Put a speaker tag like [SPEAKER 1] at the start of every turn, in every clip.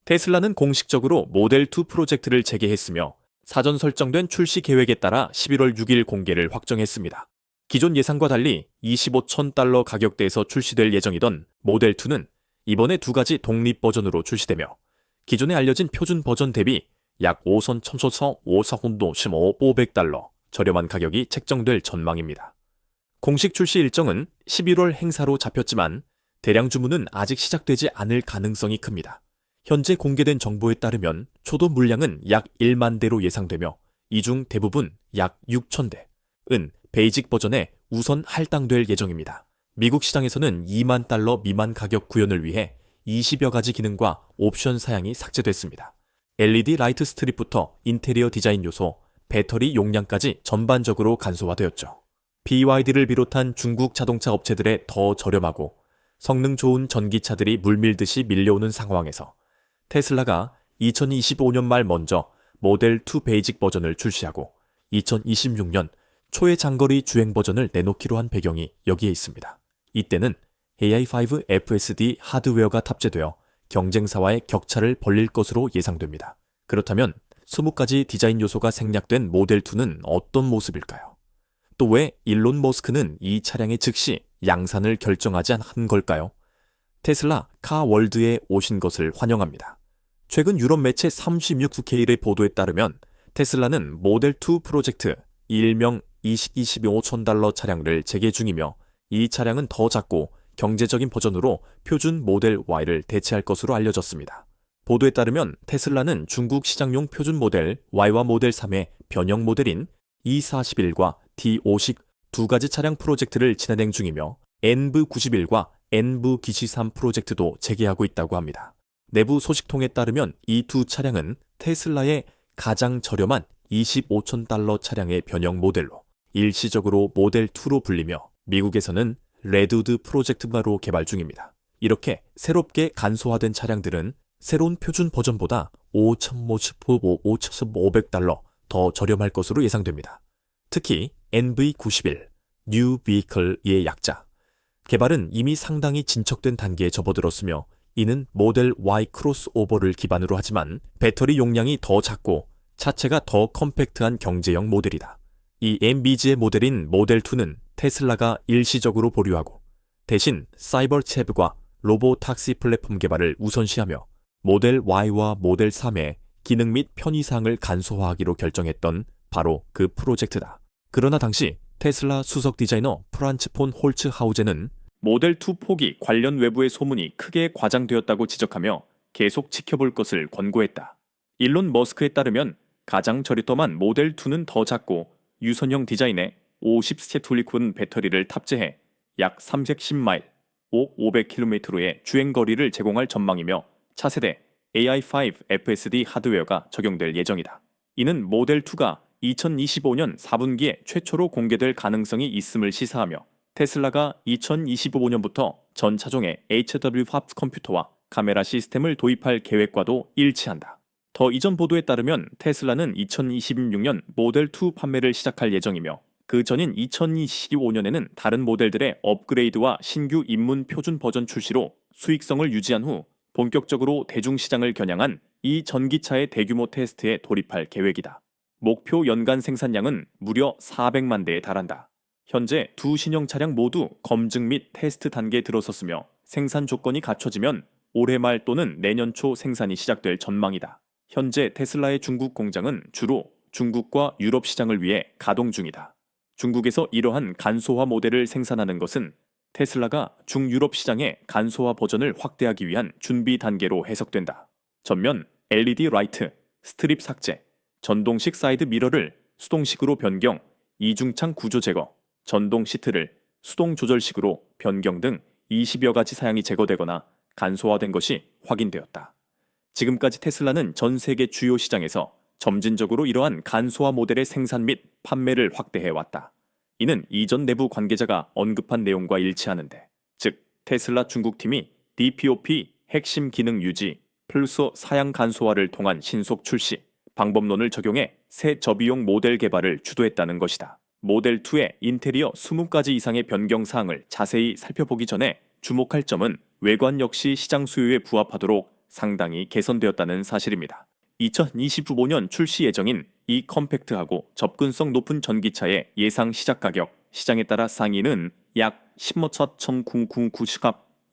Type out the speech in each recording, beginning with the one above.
[SPEAKER 1] 테슬라는 공식적으로 모델2 프로젝트를 재개했으며 사전 설정된 출시 계획에 따라 11월 6일 공개를 확정했습니다. 기존 예상과 달리 25,000달러 가격대에서 출시될 예정이던 모델2는 이번에 두 가지 독립 버전으로 출시되며 기존에 알려진 표준 버전 대비 약 5선 첨소서 5사훈도 15,500달러 저렴한 가격이 책정될 전망입니다. 공식 출시 일정은 11월 행사로 잡혔지만 대량 주문은 아직 시작되지 않을 가능성이 큽니다. 현재 공개된 정보에 따르면 초도 물량은 약 1만 대로 예상되며 이 중 대부분 약 6,000대은 베이직 버전에 우선 할당될 예정입니다. 미국 시장에서는 2만 달러 미만 가격 구현을 위해 20여 가지 기능과 옵션 사양이 삭제됐습니다. LED 라이트 스트립부터 인테리어 디자인 요소, 배터리 용량까지 전반적으로 간소화되었죠. BYD를 비롯한 중국 자동차 업체들의 더 저렴하고 성능 좋은 전기차들이 물밀듯이 밀려오는 상황에서 테슬라가 2025년 말 먼저 모델2 베이직 버전을 출시하고 2026년 초의 장거리 주행 버전을 내놓기로 한 배경이 여기에 있습니다. 이때는 AI5 FSD 하드웨어가 탑재되어 경쟁사와의 격차를 벌릴 것으로 예상됩니다. 그렇다면 20가지 디자인 요소가 생략된 모델2는 어떤 모습일까요? 또 왜 일론 머스크는 이 차량의 즉시 양산을 결정하지 않은 걸까요? 테슬라 카월드에 오신 것을 환영합니다. 최근 유럽 매체 36K의 보도에 따르면 테슬라는 모델2 프로젝트 일명 25,000달러 차량을 재개 중이며 이 차량은 더 작고 경제적인 버전으로 표준 모델 Y를 대체할 것으로 알려졌습니다. 보도에 따르면 테슬라는 중국 시장용 표준 모델 Y와 모델 3의 변형 모델인 E41과 D50 두 가지 차량 프로젝트를 진행 중이며 NV91과 NV93 프로젝트도 재개하고 있다고 합니다. 내부 소식통에 따르면 이 두 차량은 테슬라의 가장 저렴한 25,000달러 차량의 변형 모델로 일시적으로 모델2로 불리며 미국에서는 레드우드 프로젝트로 개발 중입니다. 이렇게 새롭게 간소화된 차량들은 새로운 표준 버전보다 5,500달러 더 저렴할 것으로 예상됩니다. 특히 NV91, New Vehicle의 약자. 개발은 이미 상당히 진척된 단계에 접어들었으며 이는 모델 Y 크로스오버를 기반으로 하지만 배터리 용량이 더 작고 차체가 더 컴팩트한 경제형 모델이다. 이 MBG의 모델인 모델2는 테슬라가 일시적으로 보류하고 대신 사이버챕과 로보탁시 플랫폼 개발을 우선시하며 모델 Y와 모델 3의 기능 및 편의사항을 간소화하기로 결정했던 바로 그 프로젝트다. 그러나 당시 테슬라 수석 디자이너 프란츠 폰 홀츠하우제는 모델2 포기 관련 외부의 소문이 크게 과장되었다고 지적하며 계속 지켜볼 것을 권고했다. 일론 머스크에 따르면 가장 저리떠만 모델2는 더 작고 유선형 디자인에 50스테툴리콘 배터리를 탑재해 약 310마일, 500km의 주행거리를 제공할 전망이며 차세대 AI5 FSD 하드웨어가 적용될 예정이다. 이는 모델2가 2025년 4분기에 최초로 공개될 가능성이 있음을 시사하며 테슬라가 2025년부터 전 차종에 HW-HAPS 컴퓨터와 카메라 시스템을 도입할 계획과도 일치한다. 더 이전 보도에 따르면 테슬라는 2026년 모델2 판매를 시작할 예정이며 그 전인 2025년에는 다른 모델들의 업그레이드와 신규 입문 표준 버전 출시로 수익성을 유지한 후 본격적으로 대중시장을 겨냥한 이 전기차의 대규모 테스트에 돌입할 계획이다. 목표 연간 생산량은 무려 400만 대에 달한다. 현재 두 신형 차량 모두 검증 및 테스트 단계에 들어섰으며 생산 조건이 갖춰지면 올해 말 또는 내년 초 생산이 시작될 전망이다. 현재 테슬라의 중국 공장은 주로 중국과 유럽 시장을 위해 가동 중이다. 중국에서 이러한 간소화 모델을 생산하는 것은 테슬라가 중유럽 시장의 간소화 버전을 확대하기 위한 준비 단계로 해석된다. 전면 LED 라이트, 스트립 삭제, 전동식 사이드 미러를 수동식으로 변경, 이중창 구조 제거, 전동 시트를 수동 조절식으로 변경 등 20여 가지 사양이 제거되거나 간소화된 것이 확인되었다. 지금까지 테슬라는 전 세계 주요 시장에서 점진적으로 이러한 간소화 모델의 생산 및 판매를 확대해왔다. 이는 이전 내부 관계자가 언급한 내용과 일치하는데, 즉 테슬라 중국팀이 DPOP 핵심 기능 유지, 플러스 사양 간소화를 통한 신속 출시, 방법론을 적용해 새 저비용 모델 개발을 주도했다는 것이다. 모델2의 인테리어 20가지 이상의 변경 사항을 자세히 살펴보기 전에 주목할 점은 외관 역시 시장 수요에 부합하도록 상당히 개선되었다는 사실입니다. 2025년 출시 예정인 이 컴팩트하고 접근성 높은 전기차의 예상 시작 가격, 시장에 따라 상위는 약 154,999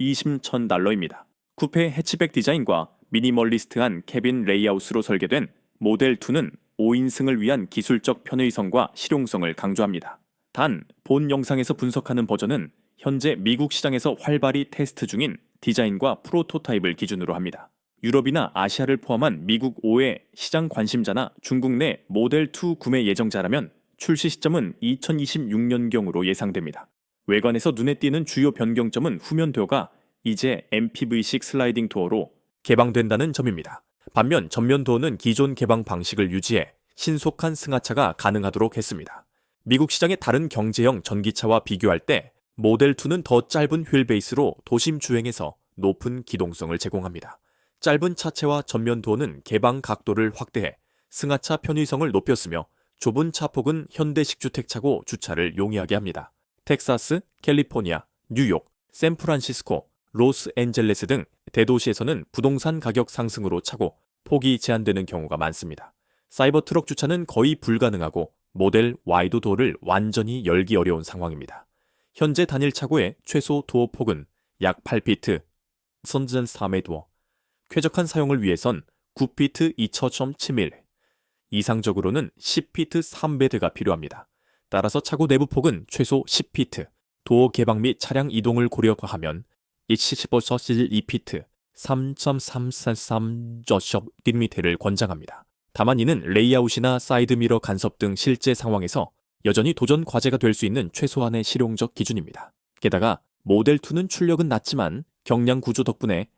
[SPEAKER 1] $200,000입니다. 쿠페 해치백 디자인과 미니멀리스트한 캐빈 레이아웃으로 설계된 모델 2는 5인승을 위한 기술적 편의성과 실용성을 강조합니다. 단, 본 영상에서 분석하는 버전은 현재 미국 시장에서 활발히 테스트 중인 디자인과 프로토타입을 기준으로 합니다. 유럽이나 아시아를 포함한 미국 5의 시장 관심자나 중국 내 모델 2 구매 예정자라면 출시 시점은 2026년경으로 예상됩니다. 외관에서 눈에 띄는 주요 변경점은 후면도어가 이제 MPV-식 슬라이딩 도어로 개방된다는 점입니다. 반면 전면 도어는 기존 개방 방식을 유지해 신속한 승하차가 가능하도록 했습니다. 미국 시장의 다른 경제형 전기차와 비교할 때 모델 2는 더 짧은 휠 베이스로 도심 주행에서 높은 기동성을 제공합니다. 짧은 차체와 전면 도어는 개방 각도를 확대해 승하차 편의성을 높였으며 좁은 차폭은 현대식 주택차고 주차를 용이하게 합니다. 텍사스, 캘리포니아, 뉴욕, 샌프란시스코, 로스앤젤레스 등 대도시에서는 부동산 가격 상승으로 차고 폭이 제한되는 경우가 많습니다. 사이버 트럭 주차는 거의 불가능하고 모델 Y도 도어를 완전히 열기 어려운 상황입니다. 현재 단일 차고의 최소 도어 폭은 약 8피트, 선전 3의 도어, 쾌적한 사용을 위해선 9피트 2.7mm, 이상적으로는 10피트 3베드가 필요합니다. 따라서 차고 내부 폭은 최소 10피트, 도어 개방 및 차량 이동을 고려하면 2피트 3.333mm를 권장합니다. 다만 이는 레이아웃이나 사이드미러 간섭 등 실제 상황에서 여전히 도전 과제가 될 수 있는 최소한의 실용적 기준입니다. 게다가 모델 2는 출력은 낮지만 경량 구조 덕분에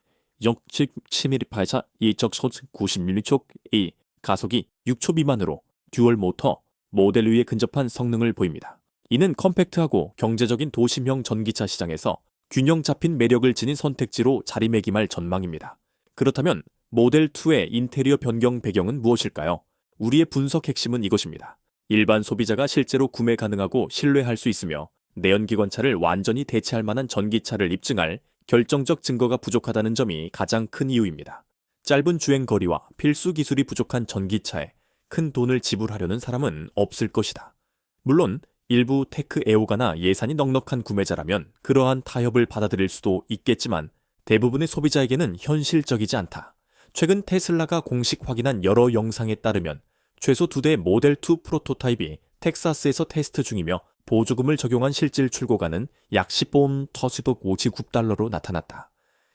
[SPEAKER 1] 0.7mm 2.90mm 이 가속이 6초 미만으로 듀얼 모터 모델 위에 근접한 성능을 보입니다. 이는 컴팩트하고 경제적인 도심형 전기차 시장에서 균형 잡힌 매력을 지닌 선택지로 자리매김할 전망입니다. 그렇다면 모델 2의 인테리어 변경 배경은 무엇일까요? 우리의 분석 핵심은 이것입니다. 일반 소비자가 실제로 구매 가능하고 신뢰할 수 있으며 내연기관차를 완전히 대체할 만한 전기차를 입증할 결정적 증거가 부족하다는 점이 가장 큰 이유입니다. 짧은 주행 거리와 필수 기술이 부족한 전기차에 큰 돈을 지불하려는 사람은 없을 것이다. 물론 일부 테크 애호가나 예산이 넉넉한 구매자라면 그러한 타협을 받아들일 수도 있겠지만 대부분의 소비자에게는 현실적이지 않다. 최근 테슬라가 공식 확인한 여러 영상에 따르면 최소 2대 모델 2 프로토타입이 텍사스에서 테스트 중이며 보조금을 적용한 실질 출고가는 약 10,959달러로 나타났다.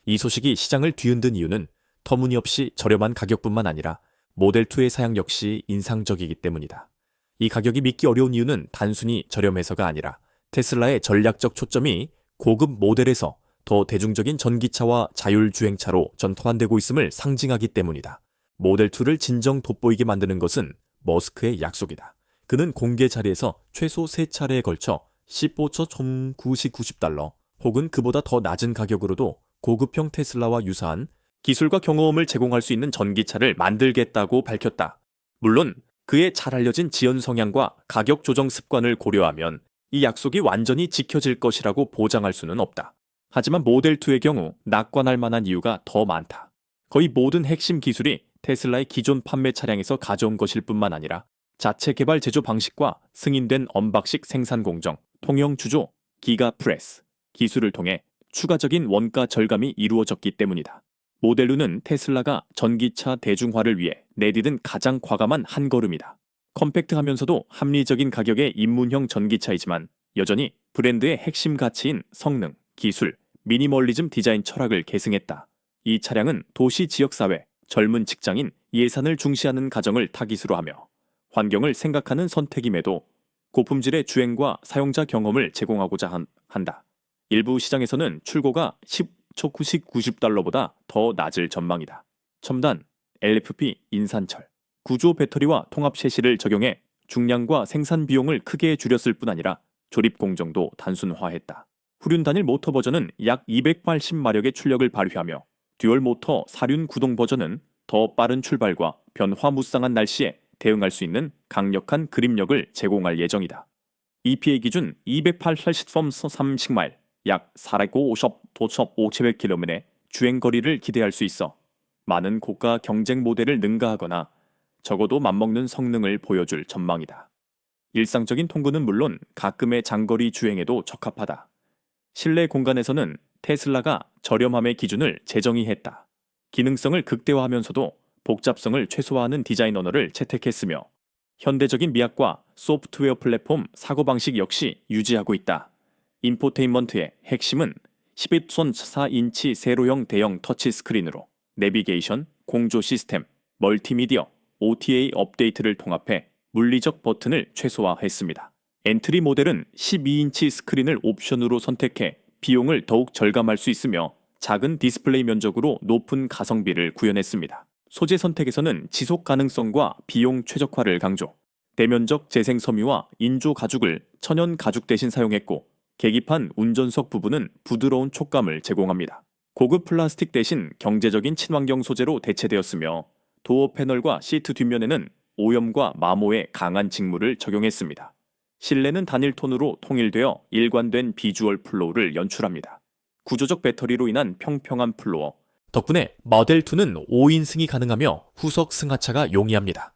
[SPEAKER 1] 이 소식이 시장을 뒤흔든 이유는 터무니없이 저렴한 가격뿐만 아니라 모델 2의 사양 역시 인상적이기 때문이다. 이 가격이 믿기 어려운 이유는 단순히 저렴해서가 아니라 테슬라의 전략적 초점이 고급 모델에서 더 대중적인 전기차와 자율주행차로 전환되고 있음을 상징하기 때문이다. 모델 2를 진정 돋보이게 만드는 것은 머스크의 약속이다. 그는 공개 자리에서 최소 3차례에 걸쳐 15,990달러 혹은 그보다 더 낮은 가격으로도 고급형 테슬라와 유사한 기술과 경험을 제공할 수 있는 전기차를 만들겠다고 밝혔다. 물론 그의 잘 알려진 지연 성향과 가격 조정 습관을 고려하면 이 약속이 완전히 지켜질 것이라고 보장할 수는 없다. 하지만 모델 2의 경우 낙관할 만한 이유가 더 많다. 거의 모든 핵심 기술이 테슬라의 기존 판매 차량에서 가져온 것일 뿐만 아니라 자체 개발 제조 방식과 승인된 언박식 생산 공정, 통영 주조, 기가 프레스 기술을 통해 추가적인 원가 절감이 이루어졌기 때문이다. 모델 2는 테슬라가 전기차 대중화를 위해 내디딘 가장 과감한 한 걸음이다. 컴팩트하면서도 합리적인 가격의 입문형 전기차이지만 여전히 브랜드의 핵심 가치인 성능, 기술, 미니멀리즘 디자인 철학을 계승했다. 이 차량은 도시 지역사회, 젊은 직장인, 예산을 중시하는 가정을 타깃으로 하며 환경을 생각하는 선택임에도 고품질의 주행과 사용자 경험을 제공하고자 한다. 일부 시장에서는 출고가 10,990달러보다 더 낮을 전망이다. 첨단, LFP 인산철, 구조 배터리와 통합 셰시를 적용해 중량과 생산 비용을 크게 줄였을 뿐 아니라 조립 공정도 단순화했다. 후륜 단일 모터 버전은 약 280마력의 출력을 발휘하며 듀얼 모터 사륜 구동 버전은 더 빠른 출발과 변화무쌍한 날씨에 대응할 수 있는 강력한 그립력을 제공할 예정이다. EPA 기준 283마일, 약 450.5km의 주행거리를 기대할 수 있어 많은 고가 경쟁 모델을 능가하거나 적어도 맞먹는 성능을 보여줄 전망이다. 일상적인 통근은 물론 가끔의 장거리 주행에도 적합하다. 실내 공간에서는 테슬라가 저렴함의 기준을 재정의했다. 기능성을 극대화하면서도 복잡성을 최소화하는 디자인 언어를 채택했으며 현대적인 미학과 소프트웨어 플랫폼 사고방식 역시 유지하고 있다. 인포테인먼트의 핵심은 11.4인치 세로형 대형 터치스크린으로 내비게이션, 공조 시스템, 멀티미디어, OTA 업데이트를 통합해 물리적 버튼을 최소화했습니다. 엔트리 모델은 12인치 스크린을 옵션으로 선택해 비용을 더욱 절감할 수 있으며 작은 디스플레이 면적으로 높은 가성비를 구현했습니다. 소재 선택에서는 지속 가능성과 비용 최적화를 강조, 대면적 재생 섬유와 인조 가죽을 천연 가죽 대신 사용했고 계기판 운전석 부분은 부드러운 촉감을 제공합니다. 고급 플라스틱 대신 경제적인 친환경 소재로 대체되었으며 도어 패널과 시트 뒷면에는 오염과 마모의 강한 징물을 적용했습니다. 실내는 단일 톤으로 통일되어 일관된 비주얼 플로우를 연출합니다. 구조적 배터리로 인한 평평한 플로어, 덕분에 모델2는 5인승이 가능하며 후석 승하차가 용이합니다.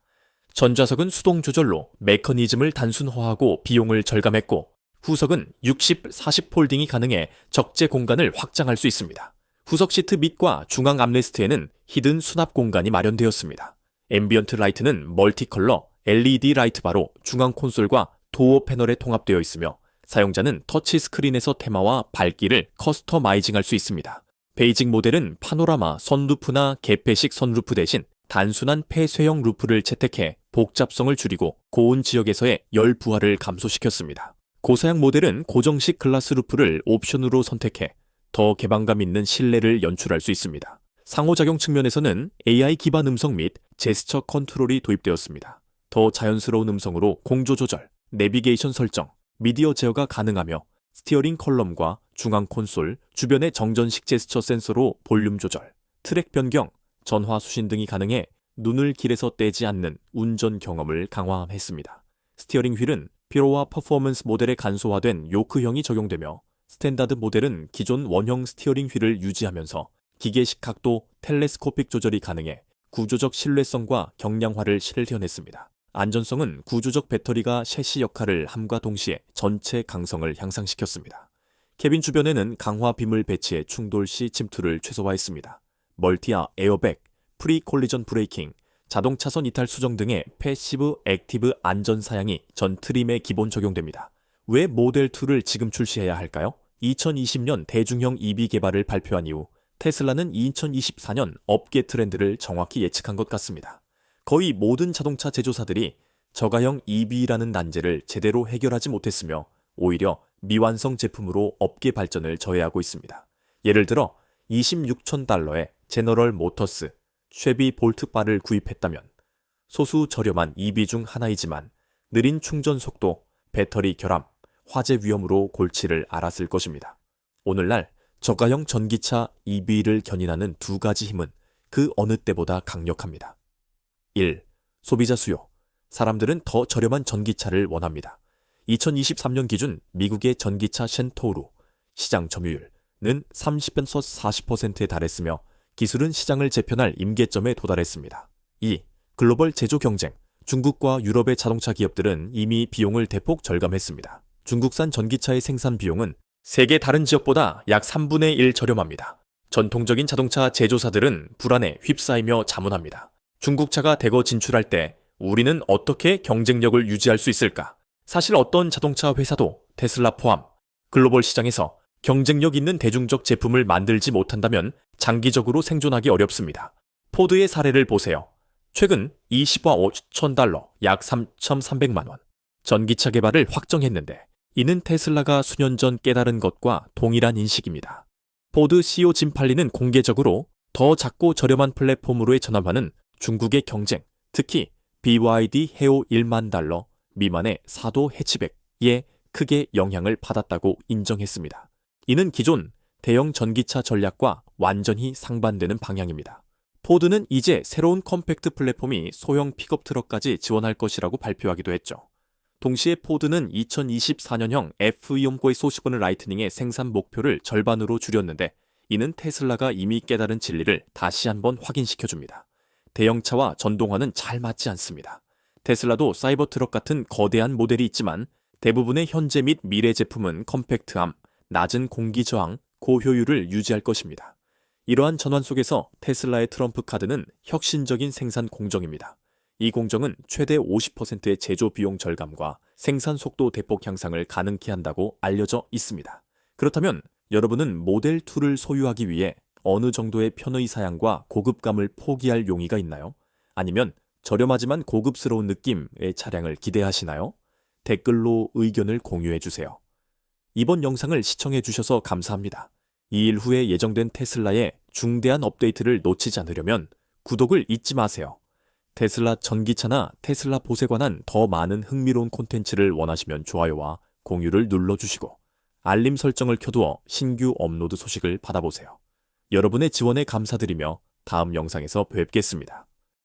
[SPEAKER 1] 전좌석은 수동 조절로 메커니즘을 단순화하고 비용을 절감했고 후석은 60, 40 폴딩이 가능해 적재 공간을 확장할 수 있습니다. 후석 시트 밑과 중앙 암레스트에는 히든 수납 공간이 마련되었습니다. 앰비언트 라이트는 멀티컬러 LED 라이트 바로 중앙 콘솔과 도어 패널에 통합되어 있으며 사용자는 터치 스크린에서 테마와 밝기를 커스터마이징할 수 있습니다. 베이직 모델은 파노라마 선루프나 개폐식 선루프 대신 단순한 폐쇄형 루프를 채택해 복잡성을 줄이고 고온 지역에서의 열 부하를 감소시켰습니다. 고사양 모델은 고정식 글라스 루프를 옵션으로 선택해 더 개방감 있는 실내를 연출할 수 있습니다. 상호작용 측면에서는 AI 기반 음성 및 제스처 컨트롤이 도입되었습니다. 더 자연스러운 음성으로 공조 조절, 내비게이션 설정, 미디어 제어가 가능하며 스티어링 컬럼과 중앙 콘솔, 주변의 정전식 제스처 센서로 볼륨 조절, 트랙 변경, 전화 수신 등이 가능해 눈을 길에서 떼지 않는 운전 경험을 강화했습니다. 스티어링 휠은 피로와 퍼포먼스 모델에 간소화된 요크형이 적용되며 스탠다드 모델은 기존 원형 스티어링 휠을 유지하면서 기계식 각도 텔레스코픽 조절이 가능해 구조적 신뢰성과 경량화를 실현했습니다. 안전성은 구조적 배터리가 셰시 역할을 함과 동시에 전체 강성을 향상시켰습니다. 캐빈 주변에는 강화 빔을 배치해 충돌 시 침투를 최소화했습니다. 멀티아 에어백, 프리 콜리전 브레이킹, 자동 차선 이탈 수정 등의 패시브 액티브 안전 사양이 전 트림에 기본 적용됩니다. 왜 모델2를 지금 출시해야 할까요? 2020년 대중형 EV 개발을 발표한 이후 테슬라는 2024년 업계 트렌드를 정확히 예측한 것 같습니다. 거의 모든 자동차 제조사들이 저가형 EV라는 난제를 제대로 해결하지 못했으며 오히려 미완성 제품으로 업계 발전을 저해하고 있습니다. 예를 들어 26천 달러에 제너럴 모터스, 쉐비 볼트바를 구입했다면 소수 저렴한 EV 중 하나이지만 느린 충전 속도, 배터리 결함, 화재 위험으로 골치를 앓았을 것입니다. 오늘날 저가형 전기차 EV를 견인하는 두 가지 힘은 그 어느 때보다 강력합니다. 1. 소비자 수요. 사람들은 더 저렴한 전기차를 원합니다. 2023년 기준 미국의 전기차 셴토우루 시장 점유율은 30에서 40%에 달했으며 기술은 시장을 재편할 임계점에 도달했습니다. 2. 글로벌 제조 경쟁. 중국과 유럽의 자동차 기업들은 이미 비용을 대폭 절감했습니다. 중국산 전기차의 생산 비용은 세계 다른 지역보다 약 3분의 1 저렴합니다. 전통적인 자동차 제조사들은 불안에 휩싸이며 자문합니다. 중국차가 대거 진출할 때 우리는 어떻게 경쟁력을 유지할 수 있을까? 사실 어떤 자동차 회사도 테슬라 포함 글로벌 시장에서 경쟁력 있는 대중적 제품을 만들지 못한다면 장기적으로 생존하기 어렵습니다. 포드의 사례를 보세요. 최근 20억 5천 달러, 약 3,300만 원. 전기차 개발을 확정했는데 이는 테슬라가 수년 전 깨달은 것과 동일한 인식입니다. 포드 CEO 짐 팔리는 공개적으로 더 작고 저렴한 플랫폼으로의 전환화는 중국의 경쟁, 특히 BYD 헤오 1만 달러 미만의 사도 해치백에 크게 영향을 받았다고 인정했습니다. 이는 기존 대형 전기차 전략과 완전히 상반되는 방향입니다. 포드는 이제 새로운 컴팩트 플랫폼이 소형 픽업 트럭까지 지원할 것이라고 발표하기도 했죠. 동시에 포드는 2024년형 F2용고의 소시본 라이트닝의 생산 목표를 절반으로 줄였는데 이는 테슬라가 이미 깨달은 진리를 다시 한번 확인시켜줍니다. 대형차와 전동화는 잘 맞지 않습니다. 테슬라도 사이버트럭 같은 거대한 모델이 있지만 대부분의 현재 및 미래 제품은 컴팩트함, 낮은 공기 저항, 고효율을 유지할 것입니다. 이러한 전환 속에서 테슬라의 트럼프 카드는 혁신적인 생산 공정입니다. 이 공정은 최대 50%의 제조 비용 절감과 생산 속도 대폭 향상을 가능케 한다고 알려져 있습니다. 그렇다면 여러분은 모델 2를 소유하기 위해 어느 정도의 편의 사양과 고급감을 포기할 용의가 있나요? 아니면 저렴하지만 고급스러운 느낌의 차량을 기대하시나요? 댓글로 의견을 공유해 주세요. 이번 영상을 시청해 주셔서 감사합니다. 2일 후에 예정된 테슬라의 중대한 업데이트를 놓치지 않으려면 구독을 잊지 마세요. 테슬라 전기차나 테슬라 봇에 관한 더 많은 흥미로운 콘텐츠를 원하시면 좋아요와 공유를 눌러주시고 알림 설정을 켜두어 신규 업로드 소식을 받아보세요. 여러분의 지원에 감사드리며 다음 영상에서 뵙겠습니다.